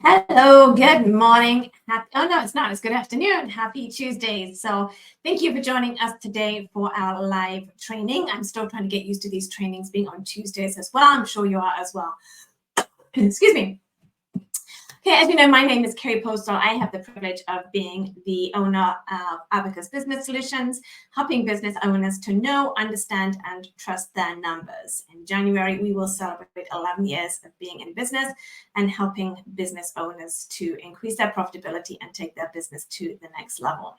Hello, good morning. Oh no, it's not. It's good afternoon. Happy Tuesday. So thank you for joining us today for our live training. I'm still trying to get used to these trainings being on Tuesdays as well. I'm sure you are as well. Excuse me. Okay, as you know, my name is Carrie Postal. I have the privilege of being the owner of Abacus Business Solutions, helping business owners to know, understand, and trust their numbers. In January, we will celebrate 11 years of being in business and helping business owners to increase their profitability and take their business to the next level.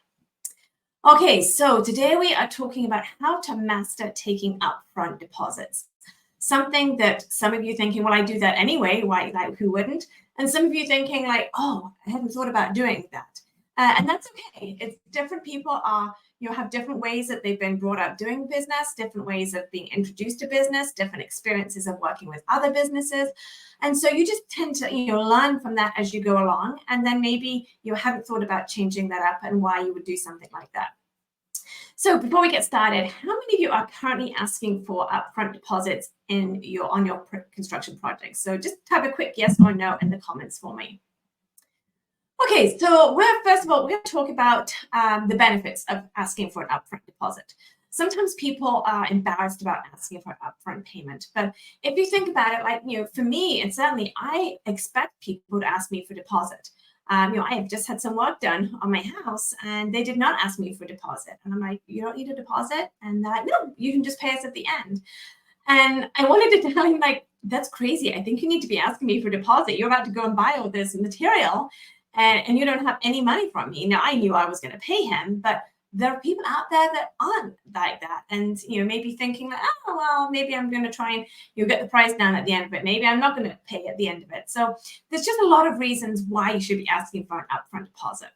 Okay, so today we are talking about how to master taking upfront deposits. Something that some of you thinking, well, I do that anyway. Why, like, who wouldn't? And some of you thinking like, oh, I hadn't thought about doing that. And that's okay. It's different people have different ways that they've been brought up doing business, different ways of being introduced to business, different experiences of working with other businesses. And so you just tend to, learn from that as you go along. And then maybe you haven't thought about changing that up and why you would do something like that. So before we get started, how many of you are currently asking for upfront deposits on your construction projects? So just type a quick yes or no in the comments for me. Okay, so first of all, we're going to talk about the benefits of asking for an upfront deposit. Sometimes people are embarrassed about asking for an upfront payment, but if you think about it, like, for me, and certainly I expect people to ask me for deposit. I have just had some work done on my house and they did not ask me for a deposit. And I'm like, you don't need a deposit? And they're like, no, you can just pay us at the end. And I wanted to tell him, like, that's crazy. I think you need to be asking me for a deposit. You're about to go and buy all this material and you don't have any money from me. Now, I knew I was going to pay him, but there are people out there that aren't like that. And, maybe thinking like, oh, well, maybe I'm going to try and get the price down at the end of it. Maybe I'm not going to pay at the end of it. So there's just a lot of reasons why you should be asking for an upfront deposit.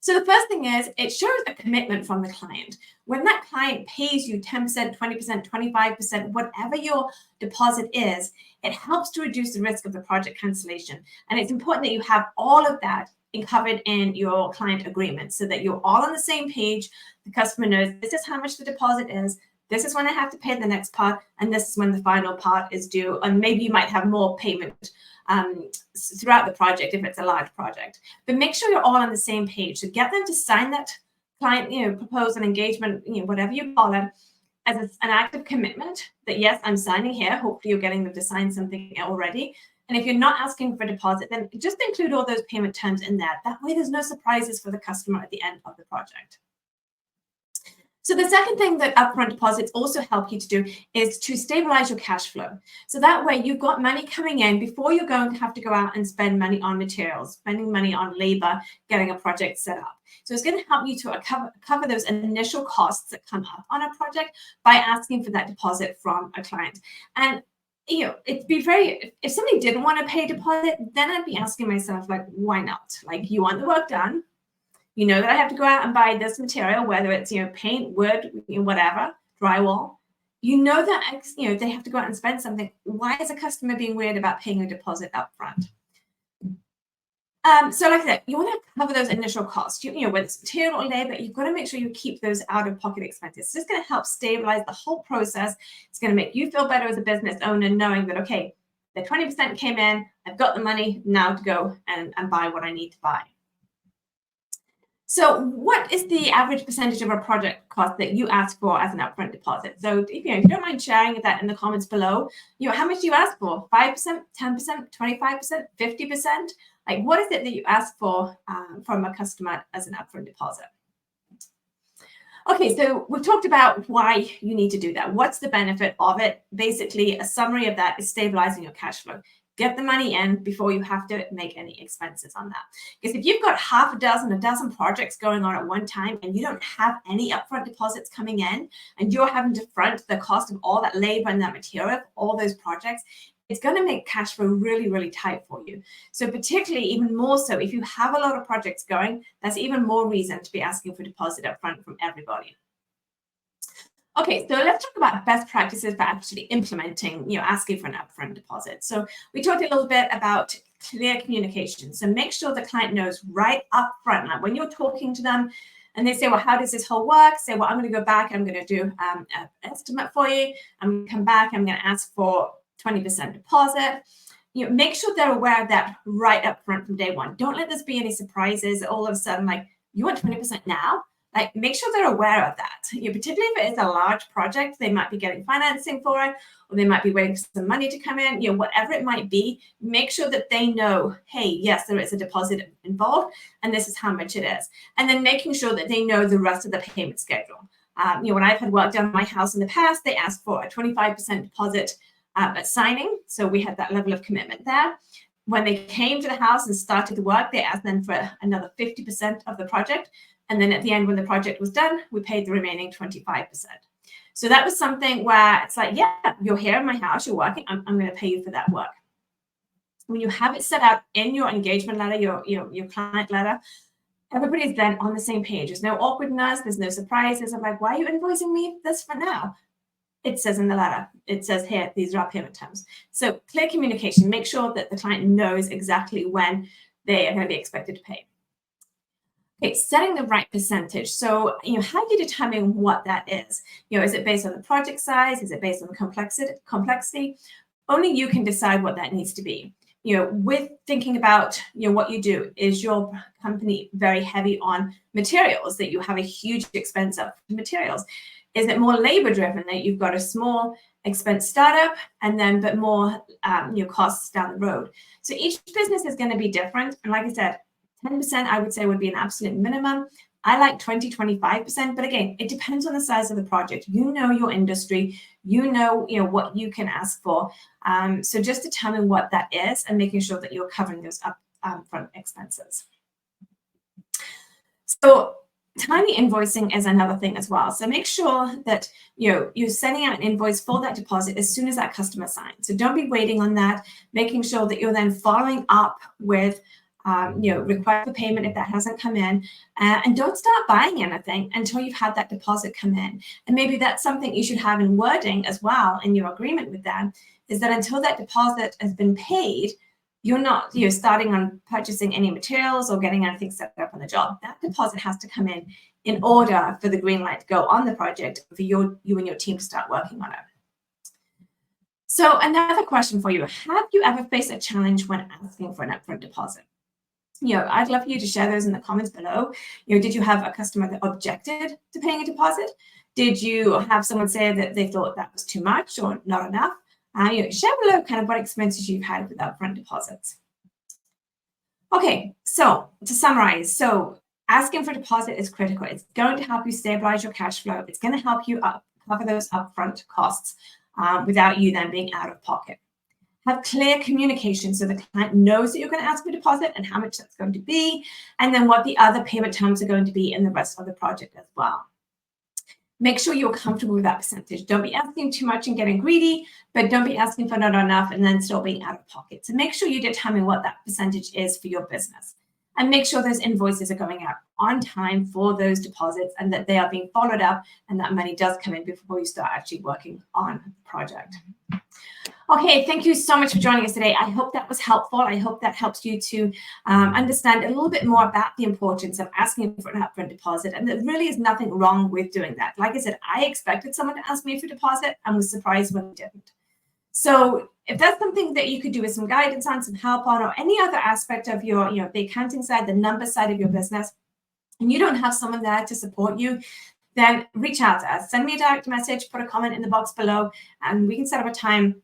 So the first thing is it shows a commitment from the client. When that client pays you 10%, 20%, 25%, whatever your deposit is, it helps to reduce the risk of the project cancellation. And it's important that you have all of that covered in your client agreement so that you're all on the same page. The customer knows this is how much the deposit is, this is when I have to pay the next part, and this is when the final part is due. And maybe you might have more payment throughout the project if it's a large project. But make sure you're all on the same page. So get them to sign that client, proposal, engagement, whatever you call it, as an act of commitment that, yes, I'm signing here. Hopefully you're getting them to sign something already. And if you're not asking for a deposit, then just include all those payment terms in there. That way there's no surprises for the customer at the end of the project. So the second thing that upfront deposits also help you to do is to stabilize your cash flow. So that way you've got money coming in before you're going to have to go out and spend money on materials, spending money on labor, getting a project set up. So it's going to help you to cover those initial costs that come up on a project by asking for that deposit from a client. And it'd be if somebody didn't want to pay a deposit, then I'd be asking myself, like, why not? Like, you want the work done. You know that I have to go out and buy this material, whether it's, paint, wood, whatever, drywall. You know that, they have to go out and spend something. Why is a customer being weird about paying a deposit up front? So like I said, you want to cover those initial costs, whether it's material or labor, you've got to make sure you keep those out-of-pocket expenses. It's just going to help stabilize the whole process. It's going to make you feel better as a business owner, knowing that, okay, the 20% came in, I've got the money now to go and buy what I need to buy. So what is the average percentage of a project cost that you ask for as an upfront deposit? So if you don't mind sharing that in the comments below, how much do you ask for? 5%, 10%, 25%, 50%? Like, what is it that you ask for from a customer as an upfront deposit? Okay, so we've talked about why you need to do that. What's the benefit of it? Basically, a summary of that is stabilizing your cash flow. Get the money in before you have to make any expenses on that. Because if you've got a dozen projects going on at one time and you don't have any upfront deposits coming in and you're having to front the cost of all that labor and that material, all those projects, it's going to make cash flow really, really tight for you. So particularly even more so if you have a lot of projects going, that's even more reason to be asking for deposit upfront from everybody. Okay, so let's talk about best practices for actually implementing, asking for an upfront deposit. So we talked a little bit about clear communication. So make sure the client knows right up front, like when you're talking to them and they say, well, how does this whole work? Say, well, I'm going to go back, I'm going to do an estimate for you. I'm going to come back, I'm going to ask for 20% deposit. make sure they're aware of that right up front from day one. Don't let this be any surprises all of a sudden, like, you want 20% now? Like, make sure they're aware of that. Particularly if it is a large project, they might be getting financing for it, or they might be waiting for some money to come in, whatever it might be, make sure that they know, hey, yes, there is a deposit involved, and this is how much it is. And then making sure that they know the rest of the payment schedule. When I've had work done on my house in the past, they asked for a 25% deposit at signing. So we had that level of commitment there. When they came to the house and started the work, they asked them for another 50% of the project. And then at the end, when the project was done, we paid the remaining 25%. So that was something where it's like, yeah, you're here in my house, you're working, I'm going to pay you for that work. When you have it set out in your engagement letter, your client letter, everybody's then on the same page. There's no awkwardness, there's no surprises. I'm like, why are you invoicing me this for now? It says in the letter, it says here, these are our payment terms. So clear communication, make sure that the client knows exactly when they are going to be expected to pay. Okay, setting the right percentage. So, how do you determine what that is? Is it based on the project size? Is it based on the complexity? Only you can decide what that needs to be. With thinking about, what you do, is your company very heavy on materials, that you have a huge expense of materials? Is it more labor driven, that you've got a small expense startup and then but more costs down the road? So each business is going to be different. And like I said, 10% I would say would be an absolute minimum. I like 20, 25%, but again, it depends on the size of the project. Your industry, what you can ask for. So just determine what that is and making sure that you're covering those upfront expenses. So timely invoicing is another thing as well. So make sure that you're sending out an invoice for that deposit as soon as that customer signs. So don't be waiting on that, making sure that you're then following up with request for payment if that hasn't come in, and don't start buying anything until you've had that deposit come in. And maybe that's something you should have in wording as well in your agreement with them, is that until that deposit has been paid, you're not starting on purchasing any materials or getting anything set up on the job. That deposit has to come in order for the green light to go on the project for you and your team to start working on it. So another question for you: have you ever faced a challenge when asking for an upfront deposit? I'd love for you to share those in the comments below. Did you have a customer that objected to paying a deposit? Did you have someone say that they thought that was too much or not enough? Share below kind of what experiences you've had with upfront deposits. Okay, so to summarize, asking for a deposit is critical. It's going to help you stabilize your cash flow. It's going to help you cover those upfront costs without you then being out of pocket. Have clear communication so the client knows that you're going to ask for a deposit and how much that's going to be, and then what the other payment terms are going to be in the rest of the project as well. Make sure you're comfortable with that percentage. Don't be asking too much and getting greedy, but don't be asking for not enough and then still being out of pocket. So make sure you determine what that percentage is for your business, and make sure those invoices are going out on time for those deposits and that they are being followed up and that money does come in before you start actually working on the project. Okay, thank you so much for joining us today. I hope that was helpful. I hope that helps you to understand a little bit more about the importance of asking for an upfront deposit. And there really is nothing wrong with doing that. Like I said, I expected someone to ask me for a deposit and was surprised when they didn't. So if that's something that you could do with some guidance on, some help on, or any other aspect of your, the accounting side, the number side of your business, and you don't have someone there to support you, then reach out to us. Send me a direct message, put a comment in the box below, and we can set up a time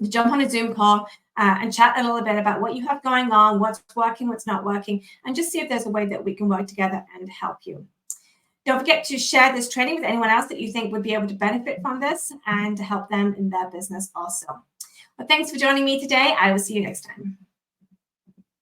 to jump on a Zoom call and chat a little bit about what you have going on, what's working, what's not working, and just see if there's a way that we can work together and help you. Don't forget to share this training with anyone else that you think would be able to benefit from this and to help them in their business also. Well, thanks for joining me today. I will see you next time.